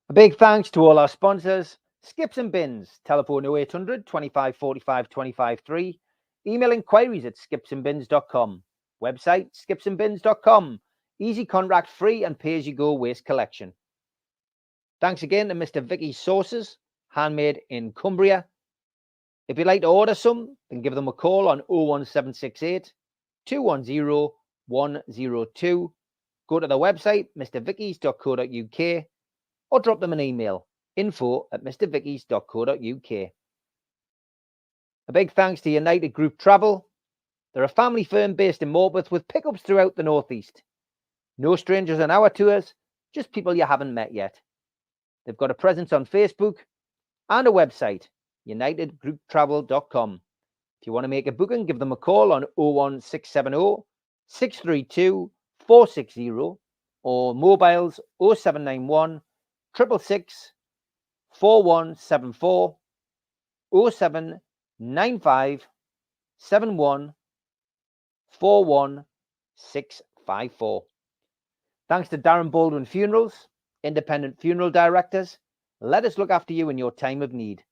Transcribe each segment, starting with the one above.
A big thanks to all our sponsors, Skips and Bins, telephone 0800 25 45 25 3, email inquiries at skipsandbins.com, website skipsandbins.com, easy contract free and pay-as-you-go waste collection. Thanks again to Mr. Vicky's Sauces, handmade in Cumbria. If you'd like to order some, then give them a call on 01768 210 102. Go to the website, mrvickys.co.uk, or drop them an email, info@mrvickys.co.uk. A big thanks to United Group Travel. They're a family firm based in Morpeth with pickups throughout the Northeast. No strangers on our tours, just people you haven't met yet. They've got a presence on Facebook and a website, unitedgrouptravel.com. If you want to make a booking, give them a call on 01670 632 460 or mobiles 0791 666 4174 0795 71 41654. Thanks to Darren Baldwin Funerals, independent funeral directors. Let us look after you in your time of need.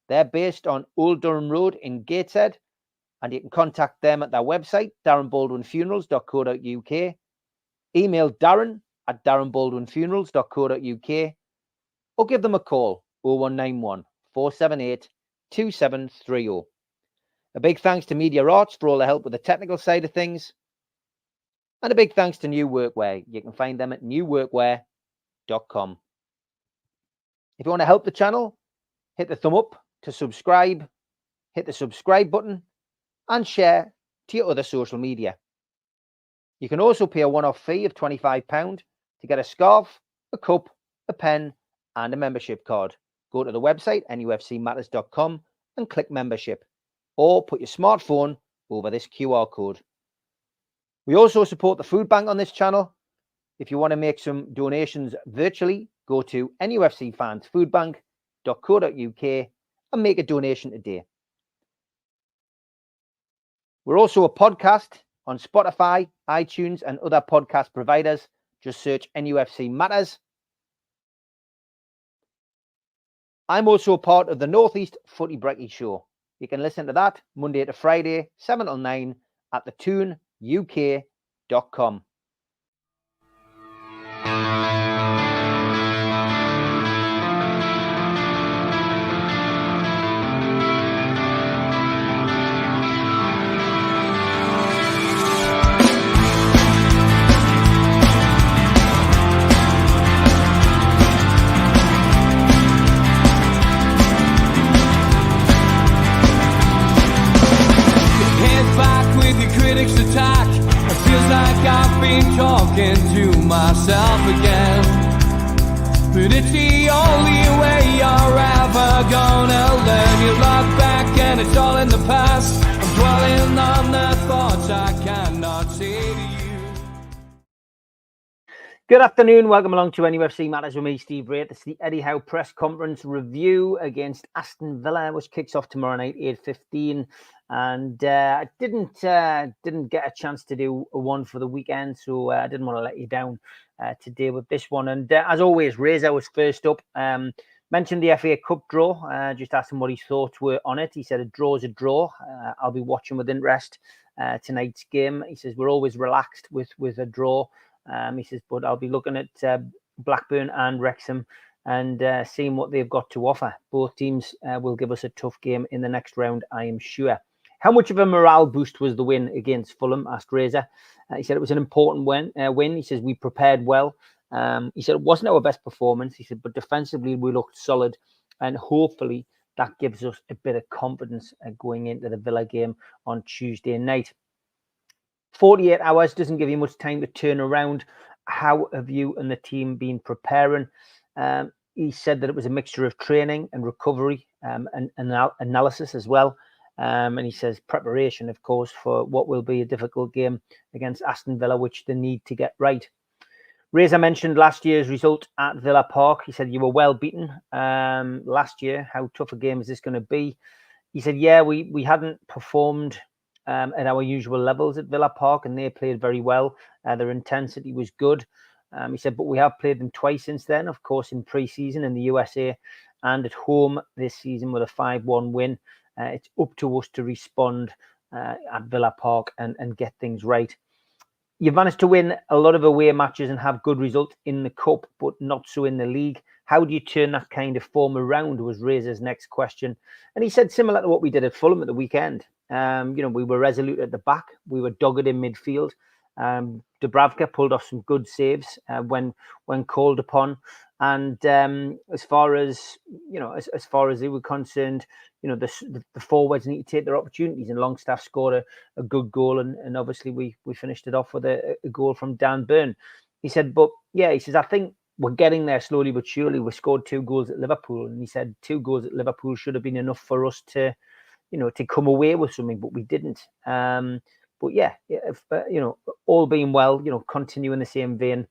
They're based on Old Durham Road in Gateshead, and you can contact them at their website, darrenbaldwinfunerals.co.uk. Email darren@darrenbaldwinfunerals.co.uk or give them a call, 0191 478 2730. A big thanks to Media Arts for all the help with the technical side of things. And a big thanks to New Workwear. You can find them at newworkwear.com. If you want to help the channel, hit the thumb up to subscribe, hit the subscribe button, and share to your other social media. You can also pay a one-off fee of £25 to get a scarf, a cup, a pen, and a membership card. Go to the website, nufcmatters.com, and click membership, or put your smartphone over this QR code. We also support the food bank on this channel. If you want to make some donations virtually, go to nufcfansfoodbank.co.uk and make a donation today. We're also a podcast on Spotify, iTunes, and other podcast providers. Just search NUFC Matters. I'm also a part of the Northeast Footy Brekkie Show. You can listen to that Monday to Friday, 7 till 9 at thetooneuk.com. Critics attack. It feels like I've been talking to myself again. But it's the only way you're ever gonna learn. You look back and it's all in the past. I'm dwelling on the thoughts I cannot say to you. Good afternoon. Welcome along to NUFC Matters with me, Steve Ray. It's the Eddie Howe press conference review against Aston Villa, which kicks off tomorrow night, 8:15. And I didn't get a chance to do one for the weekend, so I didn't want to let you down today with this one. And as always, Reza was first up. Mentioned the FA Cup draw. Just asked him what his thoughts were on it. He said a draw is a draw. I'll be watching with interest tonight's game. He says we're always relaxed with a draw. He says, but I'll be looking at Blackburn and Wrexham and seeing what they've got to offer. Both teams will give us a tough game in the next round, I am sure. How much of a morale boost was the win against Fulham? Asked Reza. He said it was an important win. He says we prepared well. He said it wasn't our best performance. He said, but defensively we looked solid, and hopefully that gives us a bit of confidence going into the Villa game on Tuesday night. 48 hours doesn't give you much time to turn around. How have you and the team been preparing? He said that it was a mixture of training and recovery and analysis as well. And he says preparation, of course, for what will be a difficult game against Aston Villa, which they need to get right. Reza mentioned last year's result at Villa Park. He said you were well beaten last year. How tough a game is this going to be? He said, yeah, we hadn't performed at our usual levels at Villa Park, and they played very well. Their intensity was good. He said, but we have played them twice since then, of course, in pre-season in the USA and at home this season with a 5-1 win. It's up to us to respond at Villa Park and get things right. You've managed to win a lot of away matches and have good results in the cup, but not so in the league. How do you turn that kind of form around, was Razor's next question. And he said similar to what we did at Fulham at the weekend. We were resolute at the back. We were dogged in midfield. Dubravka pulled off some good saves when called upon. And as far as they were concerned, the forwards need to take their opportunities, and Longstaff scored a good goal, and obviously we finished it off with a goal from Dan Burn. He said, but yeah, he says, I think we're getting there slowly but surely. We scored 2 goals at Liverpool, and he said 2 goals at Liverpool should have been enough for us to come away with something, but we didn't. But yeah, if, all being well, continue in the same vein.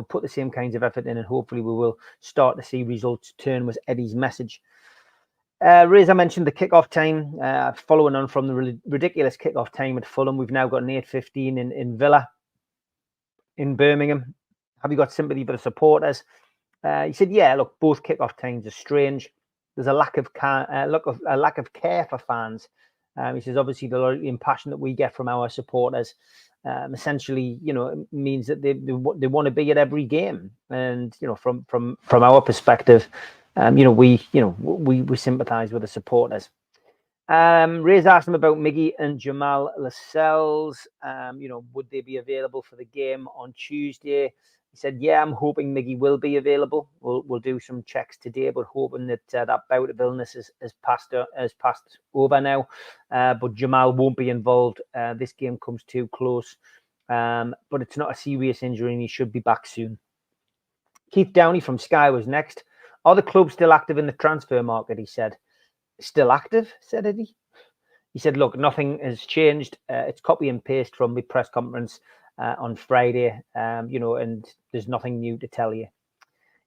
Put the same kinds of effort in, and hopefully we will start to see results turn, was Eddie's message. Reza mentioned the kickoff time, following on from the ridiculous kickoff time at Fulham. We've now got an 8:15 in Villa in Birmingham. Have you got sympathy for the supporters? He said, yeah, look, both kickoff times are strange. There's a lack of care for fans. He says, obviously, the passion that we get from our supporters essentially, it means that they want to be at every game. And from our perspective, we sympathise with the supporters. Ray's asked him about Miggy and Jamal Lascelles. Would they be available for the game on Tuesday? He said, yeah, I'm hoping Miggy will be available. We'll do some checks today, but hoping that that bout of illness has passed over now. But Jamal won't be involved. This game comes too close. But it's not a serious injury, and he should be back soon. Keith Downey from Sky was next. Are the clubs still active in the transfer market? He said. Still active, said Eddie. He said, look, nothing has changed. It's copy and paste from the press conference on Friday, and there's nothing new to tell you.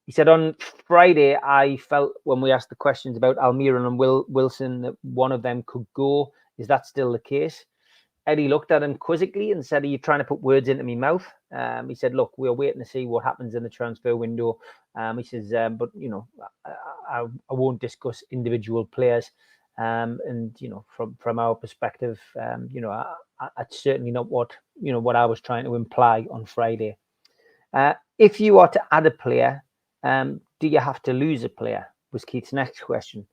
He said, on Friday, I felt when we asked the questions about Almiron and Wilson that one of them could go. Is that still the case? Eddie looked at him quizzically and said, are you trying to put words into my mouth? He said, look, we're waiting to see what happens in the transfer window. He says, but, I won't discuss individual players. And, from our perspective, it's certainly not what I was trying to imply on Friday. If you are to add a player, do you have to lose a player? Was Keith's next question.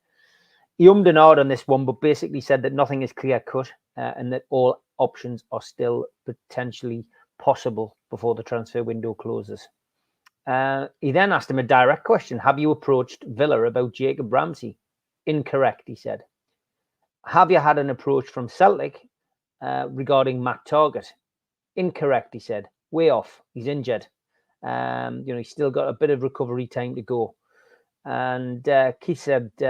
He ummed and ahed on this one, but basically said that nothing is clear cut and that all options are still potentially possible before the transfer window closes. He then asked him a direct question. Have you approached Villa about Jacob Ramsey? Incorrect, he said. Have you had an approach from Celtic regarding Matt Targett? Incorrect, he said. Way off. He's injured. He's still got a bit of recovery time to go. And Keith said, he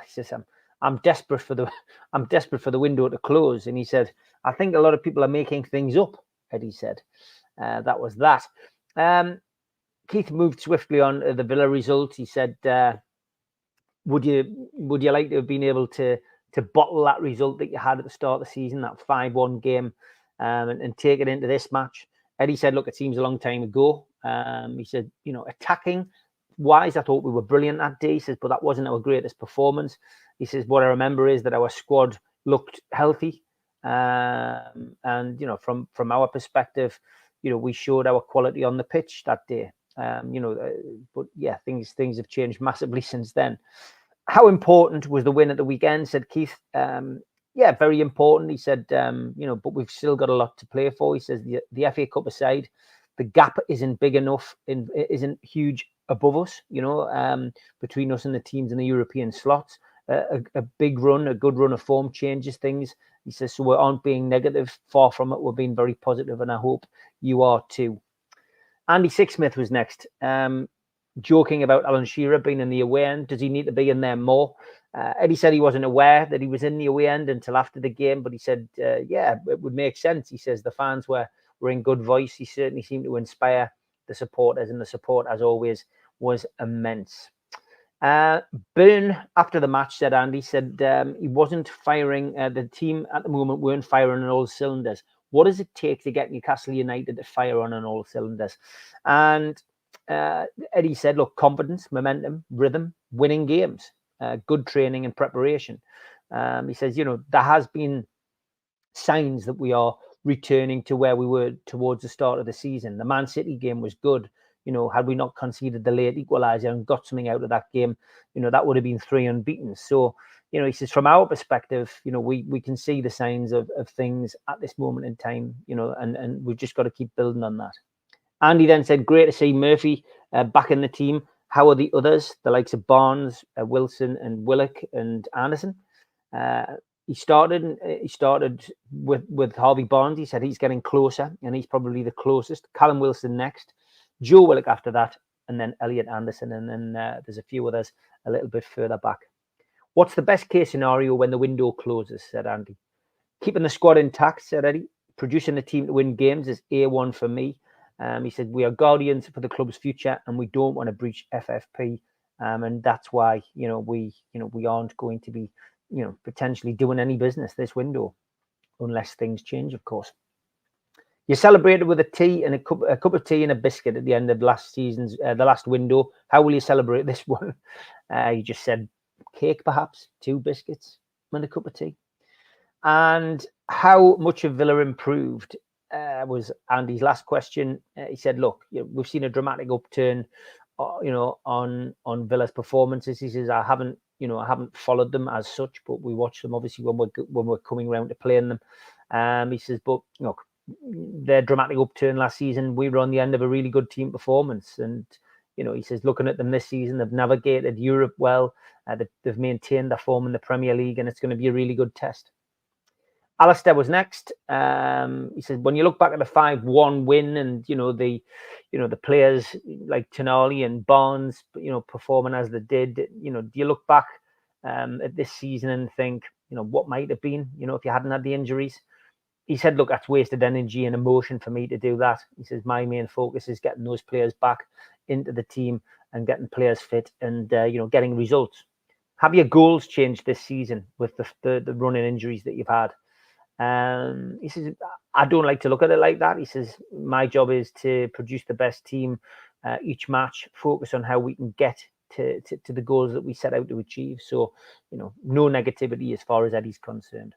says, I'm desperate for the window to close. And he said, I think a lot of people are making things up, Eddie said. That was that. Keith moved swiftly on to the Villa result. He said, would you like to have been able to bottle that result that you had at the start of the season, that 5-1 game, and take it into this match? Eddie said, look, it seems a long time ago. He said, attacking wise, I thought we were brilliant that day. He says, but that wasn't our greatest performance. He says, what I remember is that our squad looked healthy. And, from our perspective, we showed our quality on the pitch that day. But yeah, things have changed massively since then. How important was the win at the weekend, said Keith. Yeah, very important. He said, but we've still got a lot to play for. He says the FA Cup aside, the gap isn't big enough, isn't huge above us, between us and the teams in the European slots. A big run, a good run of form changes things. He says, so we aren't being negative. Far from it. We're being very positive, and I hope you are too. Andy Sixsmith was next. Joking about Alan Shearer being in the away end. Does he need to be in there more? Eddie said he wasn't aware that he was in the away end until after the game, but he said, yeah, it would make sense. He says the fans were in good voice. He certainly seemed to inspire the supporters, and the support, as always, was immense. Byrne, after the match, said Andy, said he wasn't firing. The team at the moment weren't firing on all cylinders. What does it take to get Newcastle United to fire on all cylinders? And Eddie said, look, confidence, momentum, rhythm, winning games, good training and preparation. He says, there has been signs that we are returning to where we were towards the start of the season. The Man City game was good. Had we not conceded the late equaliser and got something out of that game, that would have been 3 unbeaten. So, he says, from our perspective, we can see the signs of things at this moment in time, and we've just got to keep building on that. Andy then said, great to see Murphy back in the team. How are the others, the likes of Barnes, Wilson and Willock and Anderson? He started with Harvey Barnes. He said he's getting closer, and he's probably the closest. Callum Wilson next, Joe Willock after that, and then Elliot Anderson, and then there's a few others a little bit further back. What's the best case scenario when the window closes, said Andy. Keeping the squad intact, said Eddie. Producing the team to win games is A1 for me. He said, we are guardians for the club's future and we don't want to breach FFP. And that's why, we aren't going to be, potentially doing any business this window unless things change, of course. You celebrated with a tea and a cup of tea and a biscuit at the end of last season's, the last window. How will you celebrate this one? He just said cake, perhaps, 2 biscuits and a cup of tea. And how much have Villa improved? Was Andy's last question. He said, look, we've seen a dramatic upturn, on Villa's performances. He says, I haven't followed them as such, but we watch them obviously when we're coming around to playing them. He says, but look, their dramatic upturn last season, we were on the end of a really good team performance. And, he says, looking at them this season, they've navigated Europe well. They've maintained their form in the Premier League, and it's going to be a really good test. Alistair was next. He said, when you look back at the 5-1 win and, the players like Tonali and Barnes, performing as they did, do you look back at this season and think, what might have been, if you hadn't had the injuries? He said, look, that's wasted energy and emotion for me to do that. He says, my main focus is getting those players back into the team and getting players fit and, getting results. Have your goals changed this season with the running injuries that you've had? He says, I don't like to look at it like that. He says, my job is to produce the best team each match, focus on how we can get to the goals that we set out to achieve. So, no negativity as far as Eddie's concerned.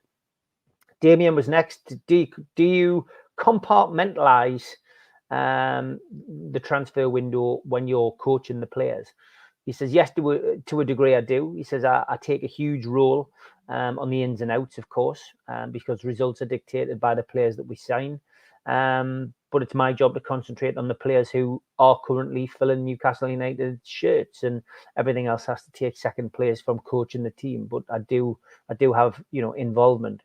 Damien was next. Do you compartmentalize the transfer window when you're coaching the players? He says, yes, to a degree I do. He says, I take a huge role on the ins and outs, of course, because results are dictated by the players that we sign. But it's my job to concentrate on the players who are currently filling Newcastle United shirts, and everything else has to take second place from coaching the team. But I do have, involvement.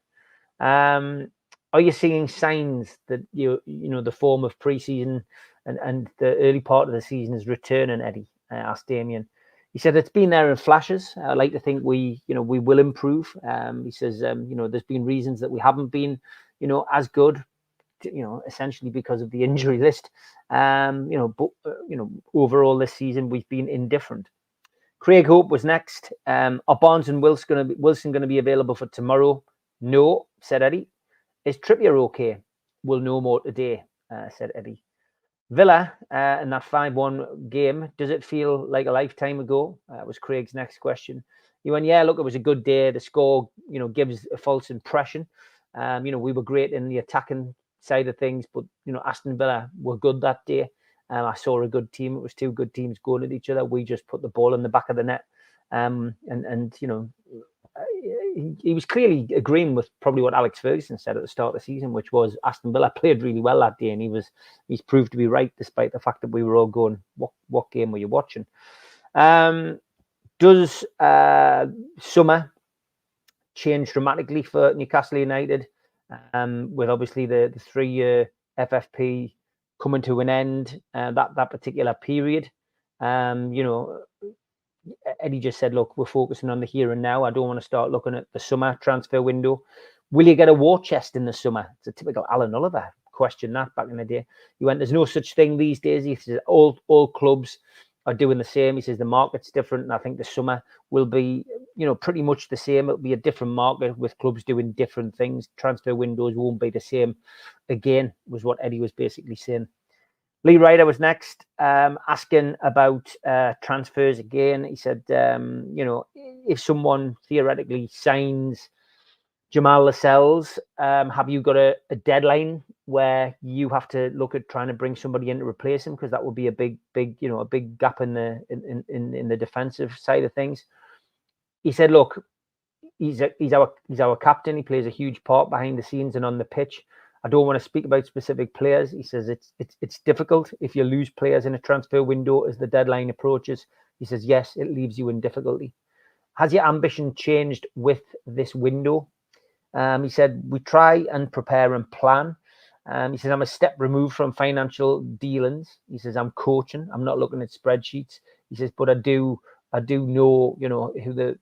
Are you seeing signs that the form of pre-season and the early part of the season is returning, Eddie? Asked Damien. He said it's been there in flashes. I like to think we will improve. He says, there's been reasons that we haven't been, as good, essentially because of the injury list. But overall this season we've been indifferent. Craig Hope was next. Are Barnes and Wilson going to be available for tomorrow? No, said Eddie. Is Trippier okay? We'll know more today, said Eddie. Villa in that 5-1 game, does it feel like a lifetime ago? Was Craig's next question. He went, yeah, look, it was a good day. The score, gives a false impression. We were great in the attacking side of things, but, Aston Villa were good that day. I saw a good team. It was 2 good teams going at each other. We just put the ball in the back of the net. He was clearly agreeing with probably what Alex Ferguson said at the start of the season, which was Aston Villa played really well that day, and he's proved to be right despite the fact that we were all going, what game were you watching? Does summer change dramatically for Newcastle United, with obviously the 3-year FFP coming to an end, that particular period? Eddie just said, look, we're focusing on the here and now. I don't want to start looking at the summer transfer window. Will you get a war chest in the summer? It's a typical Alan Oliver question that back in the day. He went, there's no such thing these days. He says all clubs are doing the same. He says the market's different, and I think the summer will be, pretty much the same. It'll be a different market with clubs doing different things. Transfer windows won't be the same again, was what Eddie was basically saying. Lee Ryder was next, asking about transfers again. He said, if someone theoretically signs Jamal Lascelles, have you got a deadline where you have to look at trying to bring somebody in to replace him? Because that would be a big gap in the defensive side of things. He said, look, he's our captain. He plays a huge part behind the scenes and on the pitch. I don't want to speak about specific players. He says it's difficult if you lose players in a transfer window as the deadline approaches. He says, yes, it leaves you in difficulty. Has your ambition changed with this window? He said, we try and prepare and plan. He says, I'm a step removed from financial dealings. He says, I'm coaching. I'm not looking at spreadsheets. He says, but I do know, who the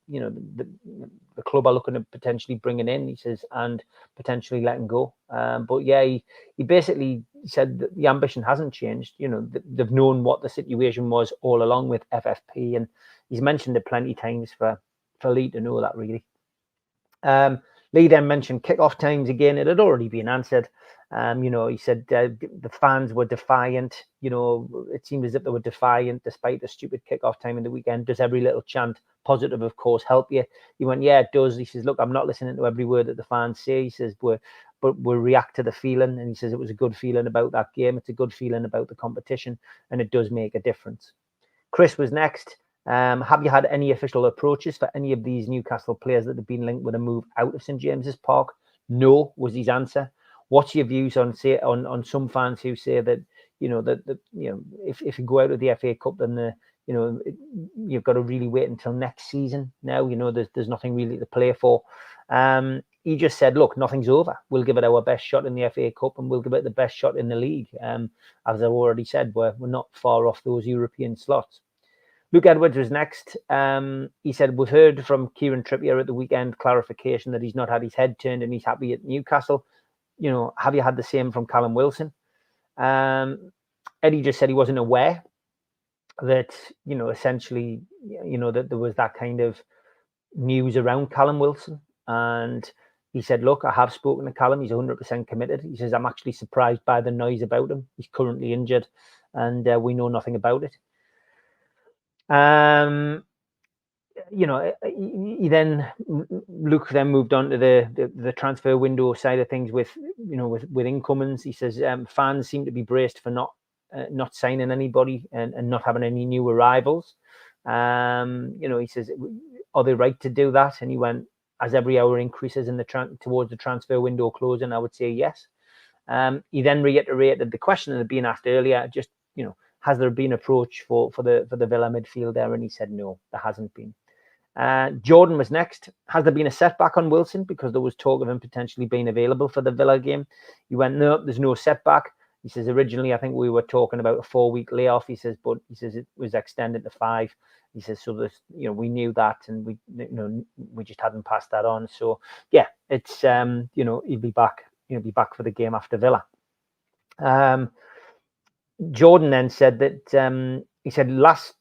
club are looking at potentially bringing in. He says, and potentially letting go. But yeah, he basically said that the ambition hasn't changed. They've known what the situation was all along with FFP, and he's mentioned it plenty of times for Lee to know that really. Lee then mentioned kickoff times again. It had already been answered. He said the fans were defiant. It seemed as if they were defiant despite the stupid kickoff time in the weekend. Does every little chant, positive of course, help you? He went, yeah, it does. He says, look, I'm not listening to every word that the fans say. He says, but we'll react to the feeling. And he says it was a good feeling about that game. It's a good feeling about the competition, and it does make a difference. Chris was next. Have you had any official approaches for any of these Newcastle players that have been linked with a move out of St James's Park? No, was his answer. What's your views on some fans who say that if you go out of the FA Cup, then you've got to really wait until next season. Now there's nothing really to play for. He just said, look, nothing's over. We'll give it our best shot in the FA Cup, and we'll give it the best shot in the league. As I've already said, we're not far off those European slots. Luke Edwards was next. He said, we've heard from Kieran Trippier at the weekend clarification that he's not had his head turned and he's happy at Newcastle. Have you had the same from Callum Wilson? Eddie just said he wasn't aware that, essentially, that there was that kind of news around Callum Wilson. And he said, look, I have spoken to Callum. He's 100% committed. He says, I'm actually surprised by the noise about him. He's currently injured and we know nothing about it. Luke then moved on to the transfer window side of things with incomings. He says fans seem to be braced for not signing anybody and not having any new arrivals. He says, are they right to do that? And he went, as every hour increases towards the transfer window closing, I would say yes. He then reiterated the question that had been asked earlier, just has there been approach for the Villa midfield there? And he said, no, there hasn't been. Jordan was next. Has there been a setback on Wilson? Because there was talk of him potentially being available for the Villa game. He went, no, there's no setback. He says, originally, I think we were talking about a 4-week layoff. He says, but he says it was extended to 5. He says, so there's, we knew that and we just hadn't passed that on. So yeah, it's, he'll be back for the game after Villa. Jordan then said that he said the last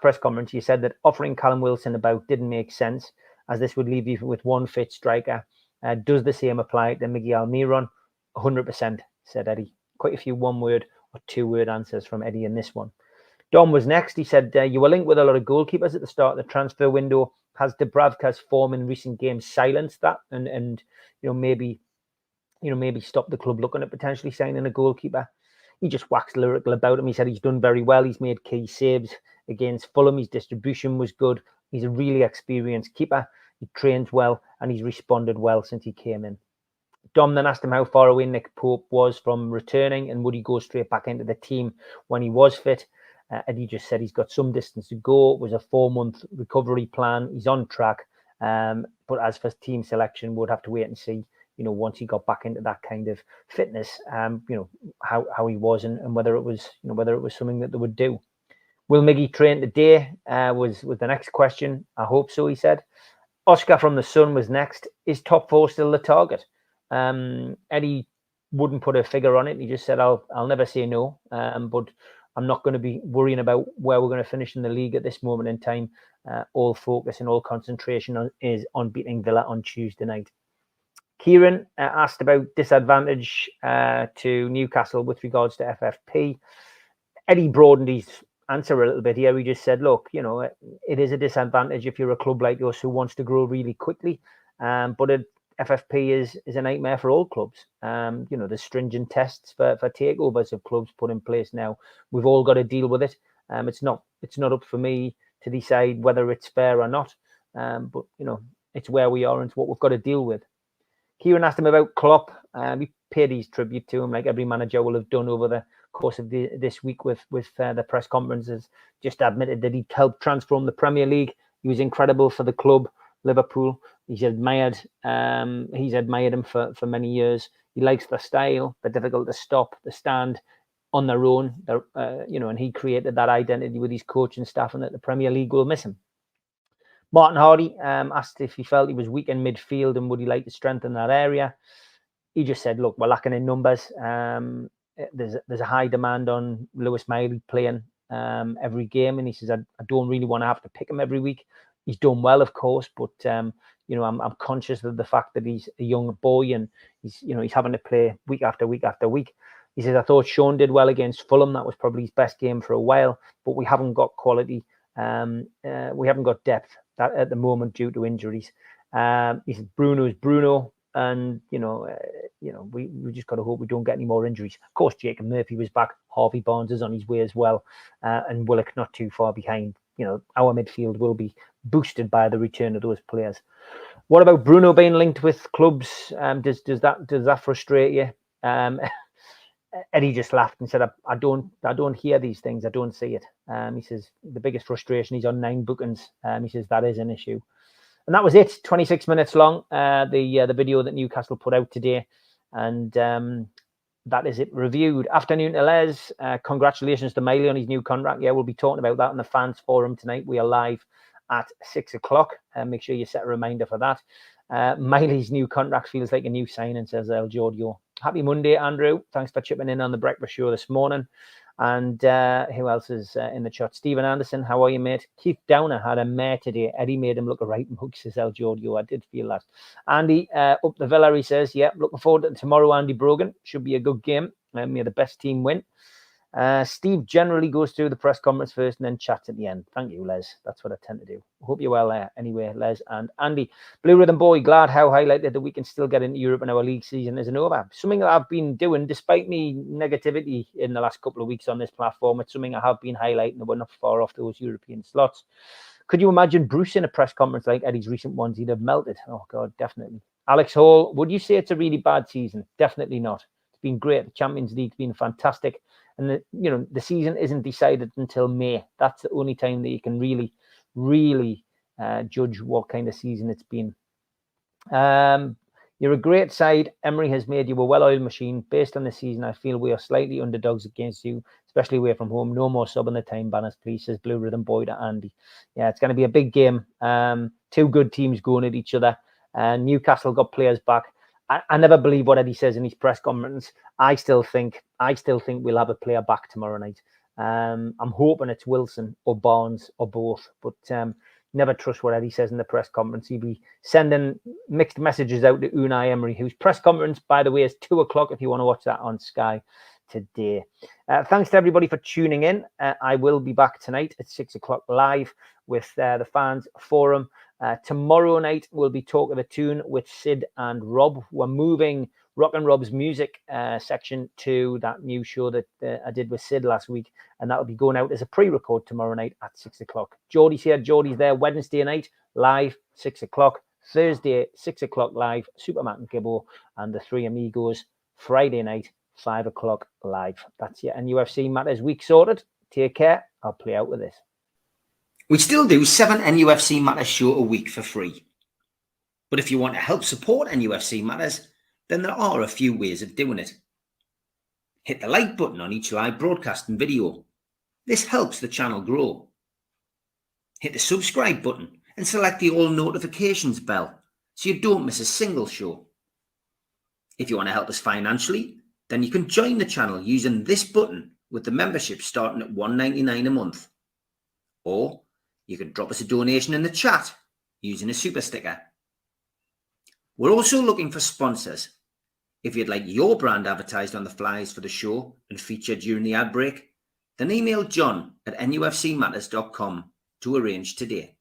press conference, he said that offering Callum Wilson about didn't make sense as this would leave you with one fit striker. Does the same apply to Miguel Almiron? 100%, said Eddie. Quite a few one-word or two-word answers from Eddie in this one. Dom was next. He said, you were linked with a lot of goalkeepers at the start of the transfer window. Has Dubravka's form in recent games silenced that and maybe stop the club looking at potentially signing a goalkeeper? He just waxed lyrical about him. He said he's done very well. He's made key saves against Fulham. His distribution was good. He's a really experienced keeper. He trains well and he's responded well since he came in. Dom then asked him how far away Nick Pope was from returning and would he go straight back into the team when he was fit. Eddie just said he's got some distance to go. It was a 4-month recovery plan. He's on track. But as for team selection, we'll have to wait and see, once he got back into that kind of fitness, how he was and whether it was, whether it was something that they would do. Will Miggy train today? Was the next question. I hope so, he said. Oscar from the Sun was next. Is top 4 still the target? Eddie wouldn't put a figure on it. He just said, I'll never say no. But I'm not going to be worrying about where we're going to finish in the league at this moment in time. All focus and all concentration is on beating Villa on Tuesday night. Kieran asked about disadvantage to Newcastle with regards to FFP. Eddie broadened his answer a little bit here. He just said, look, you know, it is a disadvantage if you're a club like us who wants to grow really quickly. But FFP is a nightmare for all clubs. You know, there's stringent tests for takeovers of clubs put in place now. We've all got to deal with it. It's not up for me to decide whether it's fair or not. But, you know, it's where we are and it's what we've got to deal with. Kieran asked him about Klopp. We paid his tribute to him like every manager will have done over the course of this week with the press conferences. Just admitted that he helped transform the Premier League. He was incredible for the club, Liverpool. He's admired him for many years. He likes the style. They're difficult to stop. They stand on their own. You know, and he created that identity with his coaching staff, and that the Premier League will miss him. Martin Hardy asked if he felt he was weak in midfield and would he like to strengthen that area. He just said, look, we're lacking in numbers. There's a high demand on Lewis Miley playing every game. And he says, I don't really want to have to pick him every week. He's done well, of course, but, you know, I'm conscious of the fact that he's a young boy and he's having to play week after week after week. He says, I thought Sean did well against Fulham. That was probably his best game for a while, but we haven't got quality. We haven't got depth at the moment due to injuries. He said, Bruno's Bruno. And, you know, we just got to hope we don't get any more injuries. Of course, Jacob Murphy was back. Harvey Barnes is on his way as well. And Willock not too far behind. You know, our midfield will be boosted by the return of those players. What about Bruno being linked with clubs? Does that frustrate you? Eddie just laughed and said, I don't hear these things. I don't see it. He says the biggest frustration, he's on 9 bookings. He says that is an issue. And that was it, 26 minutes long, the video that Newcastle put out today. And that is it reviewed. Afternoon to Les. Congratulations to Miley on his new contract. Yeah, we'll be talking about that in the fans forum tonight. We are live at 6 o'clock. Make sure you set a reminder for that. Miley's new contract feels like a new signing, says El Giorgio. Happy Monday, Andrew. Thanks for chipping in on the breakfast show this morning. And who else is in the chat? Stephen Anderson, how are you, mate? Keith Downer had a mare today. Eddie made him look a right mug, says El Giorgio. I did feel that. Andy, up the Villa, he says, yeah, looking forward to tomorrow, Andy Brogan. Should be a good game. May the best team win. Steve generally goes through the press conference first and then chats at the end. Thank you, Les. That's what I tend to do. Hope you're well there. Anyway, Les and Andy. Blue Rhythm Boy, glad Howe highlighted that we can still get into Europe and our league season isn't over. Something that I've been doing, despite me negativity in the last couple of weeks on this platform. It's something I have been highlighting, and we're not far off those European slots. Could you imagine Bruce in a press conference like Eddie's recent ones? He'd have melted. Oh, God, definitely. Alex Hall, would you say it's a really bad season? Definitely not. It's been great. The Champions League's been fantastic. And, the season isn't decided until May. That's the only time that you can really, really judge what kind of season it's been. You're a great side. Emery has made you a well-oiled machine. Based on the season, I feel we are slightly underdogs against you, especially away from home. No more subbing the time banners, please, says Blue Rhythm Boy to Andy. Yeah, it's going to be a big game. 2 good teams going at each other. Newcastle got players back. I never believe what Eddie says in his press conference. I still think we'll have a player back tomorrow night. I'm hoping it's Wilson or Barnes or both, but never trust what Eddie says in the press conference. He'll be sending mixed messages out to Unai Emery, whose press conference, by the way, is 2 o'clock if you want to watch that on Sky today. Thanks to everybody for tuning in. I will be back tonight at 6 o'clock live with the fans forum. Tomorrow night, we'll be talking the tune with Sid and Rob. We're moving Rock and Rob's music section to that new show that I did with Sid last week. And that'll be going out as a pre-record tomorrow night at 6 o'clock. Geordie's here. Geordie's there Wednesday night, live, 6 o'clock. Thursday, 6 o'clock live, Super Matt and Gibbo and the Three Amigos. Friday night, 5 o'clock live. That's it. And UFC Matters week sorted. Take care. I'll play out with this. We still do 7 NUFC Matters show a week for free. But if you want to help support NUFC Matters, then there are a few ways of doing it. Hit the like button on each live broadcast and video. This helps the channel grow. Hit the subscribe button and select the all notifications bell so you don't miss a single show. If you want to help us financially, then you can join the channel using this button with the membership starting at $1.99 a month. Or you can drop us a donation in the chat using a super sticker. We're also looking for sponsors. If you'd like your brand advertised on the flyers for the show and featured during the ad break, then email John at nufcmatters.com to arrange today.